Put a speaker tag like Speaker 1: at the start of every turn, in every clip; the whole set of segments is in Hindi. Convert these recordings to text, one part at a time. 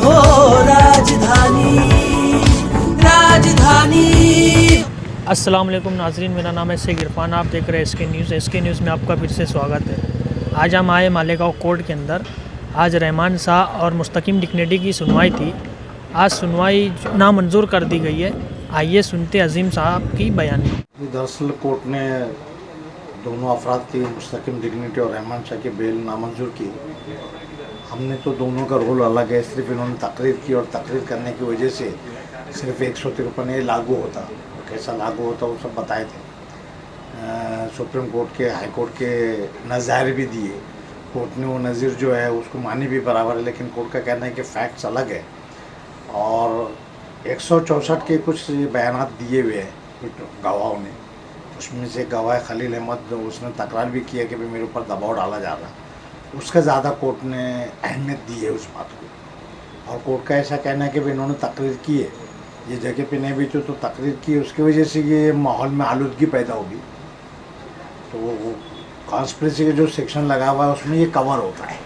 Speaker 1: हो राजधानी राजधानी।
Speaker 2: अस्सलाम वालेकुम नाजरीन, मेरा नाम है शेख इरफान। आप देख रहे हैं एसके न्यूज़ में आपका फिर से स्वागत है। आज हम आए मालेगांव कोर्ट के अंदर। आज रहमान शाह और मुस्तकीम डिक्नेडी की सुनवाई थी। आज सुनवाई नामंजूर कर दी गई है। आइए सुनते अजीम साहब की बयानी।
Speaker 3: दरअसल कोर्ट ने दोनों अफराद की, मुस्तकीम डिग्निटी और रहमान शाह की बेल नामंजूर की। हमने तो दोनों का रोल अलग है, सिर्फ इन्होंने तकरीर की और तकरीर करने की वजह से सिर्फ 153 लागू होता, कैसा लागू होता वो सब बताए थे। सुप्रीम कोर्ट के, हाई कोर्ट के नज़ारे भी दिए। कोर्ट ने वो नज़ीर जो है उसको मानी भी बराबर है, लेकिन कोर्ट का कहना है कि फैक्ट्स अलग है। और 164 के कुछ बयानात दिए हुए हैं कुछ गवाहों ने। उसमें से गवाह खलील अहमद, उसने तकरार भी किया कि भाई मेरे ऊपर दबाव डाला जा रहा, उसका ज़्यादा कोर्ट ने अहमियत दी है उस बात को। और कोर्ट का ऐसा कहना है कि भाई इन्होंने तकरीर की है, ये जगह पे नहीं भी तो तकरीर की है, उसकी वजह से ये माहौल में आलूदगी पैदा होगी। तो कॉन्स्पिरेसी का जो सेक्शन लगा हुआ है उसमें ये कवर होता है,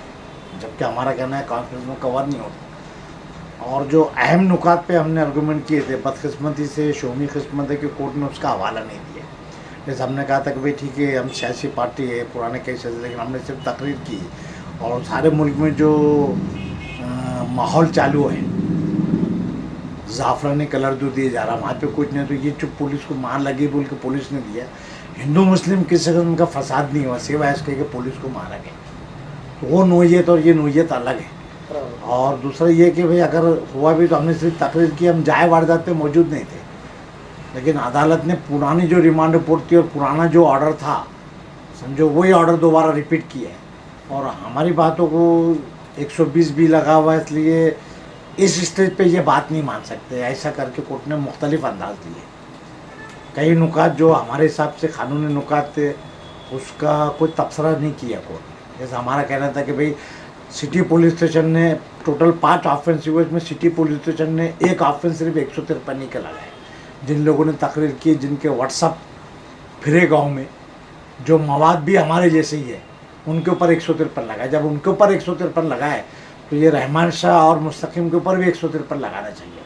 Speaker 3: जबकि हमारा कहना है कॉन्स्पिरेसी में कवर नहीं होता। और जो अहम नुकात पे हमने आर्गूमेंट किए थे, बदकिस्मती से शोमी किस्मत है कि कोर्ट ने उसका हवाला नहीं दिया। जैसे हमने कहा था कि भाई ठीक है, हम सियासी पार्टी है, पुराने केसेस, लेकिन हमने सिर्फ तकरीर की। और सारे मुल्क में जो माहौल चालू है, ज़ाफ़रानी कलर जो दिए जा रहा, वहाँ पे कुछ नहीं, तो ये चुप पुलिस को मार लगी बोल के पुलिस ने दिया। हिंदू मुस्लिम किसी किस्म का फसाद नहीं हुआ, सिवाय इसके कि पुलिस को मारा गया। तो वो नोयत और ये नोयत अलग है। और दूसरा ये कि भाई अगर हुआ भी तो हमने सिर्फ तकरीर की, हम जाए वारदात पे मौजूद नहीं थे। लेकिन अदालत ने पुरानी जो रिमांड रिपोर्ट थी और पुराना जो ऑर्डर था, समझो वही ऑर्डर दोबारा रिपीट किया है। और हमारी बातों को 120 भी लगा हुआ है, इसलिए इस स्टेज पे ये बात नहीं मान सकते। ऐसा करके कोर्ट ने मुख्तलिफ अंदाज दिए। कई नुकात जो हमारे हिसाब से कानूनी नुकात थे उसका कोई तबसरा नहीं किया कोर्ट ने। जैसे हमारा कहना था कि भाई सिटी पुलिस स्टेशन ने टोटल 5 ऑफेंस हुए, इसमें सिटी पुलिस स्टेशन ने एक ऑफेंस सिर्फ 153 के लगाए। जिन लोगों ने तकरीर की, जिनके व्हाट्सअप फिरे गाँव में, जो मवाद भी हमारे जैसे ही है, उनके ऊपर 153 लगाए। जब उनके ऊपर 153 लगाए तो ये रहमान शाह और मुस्तकीम के ऊपर भी 153 लगाना चाहिए।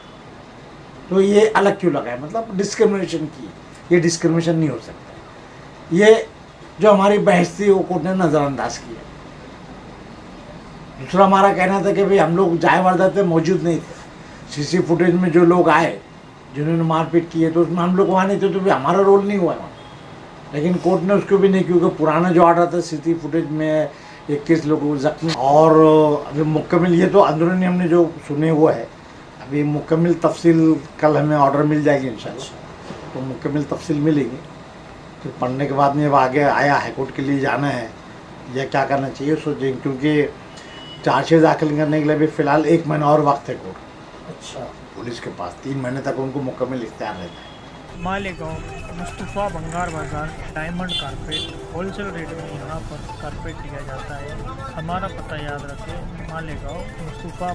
Speaker 3: तो ये अलग क्यों लगाए, मतलब डिस्क्रिमिनेशन की। ये डिस्क्रिमिनेशन नहीं हो सकता। ये जो हमारी बहस थी वो कोर्ट ने नज़रअंदाज किया। दूसरा हमारा कहना था कि भाई हम लोग जाए वारदात में मौजूद नहीं थे। सीसी फुटेज में जो लोग आए, जिन्होंने मारपीट की है, तो उसमें हम लोग वहाँ नहीं थे, तो भी हमारा रोल नहीं हुआ वहाँ। लेकिन कोर्ट ने उसको भी नहीं, क्योंकि पुराना जो ऑर्डर था सीसी फुटेज में 21 लोगों जख्मी। और अभी मुकम्मल ये तो अंदरूनी हमने जो सुने हुआ है, अभी मुकम्मल तफसील कल हमें ऑर्डर मिल जाएगी इंशाल्लाह। तो मुकम्मल तफसील मिलेगी, फिर पढ़ने के बाद में अब आगे आया हाईकोर्ट के लिए जाना है या क्या करना चाहिए सोचें, क्योंकि चार्जशीट दाखिल करने के लिए भी फ़िलहाल 1 महीना और वक्त है कोर्ट। अच्छा, पुलिस के पास 3 महीने तक उनको मुकम्मल इख्तियार रहता है।
Speaker 2: मालेगांव मुस्तफ़ा भंगार बाज़ार डायमंड कारपेट होलसेल रेट में यहाँ पर कारपेट दिया जाता है। हमारा पता याद रखें, मालेगांव मुस्तफ़ा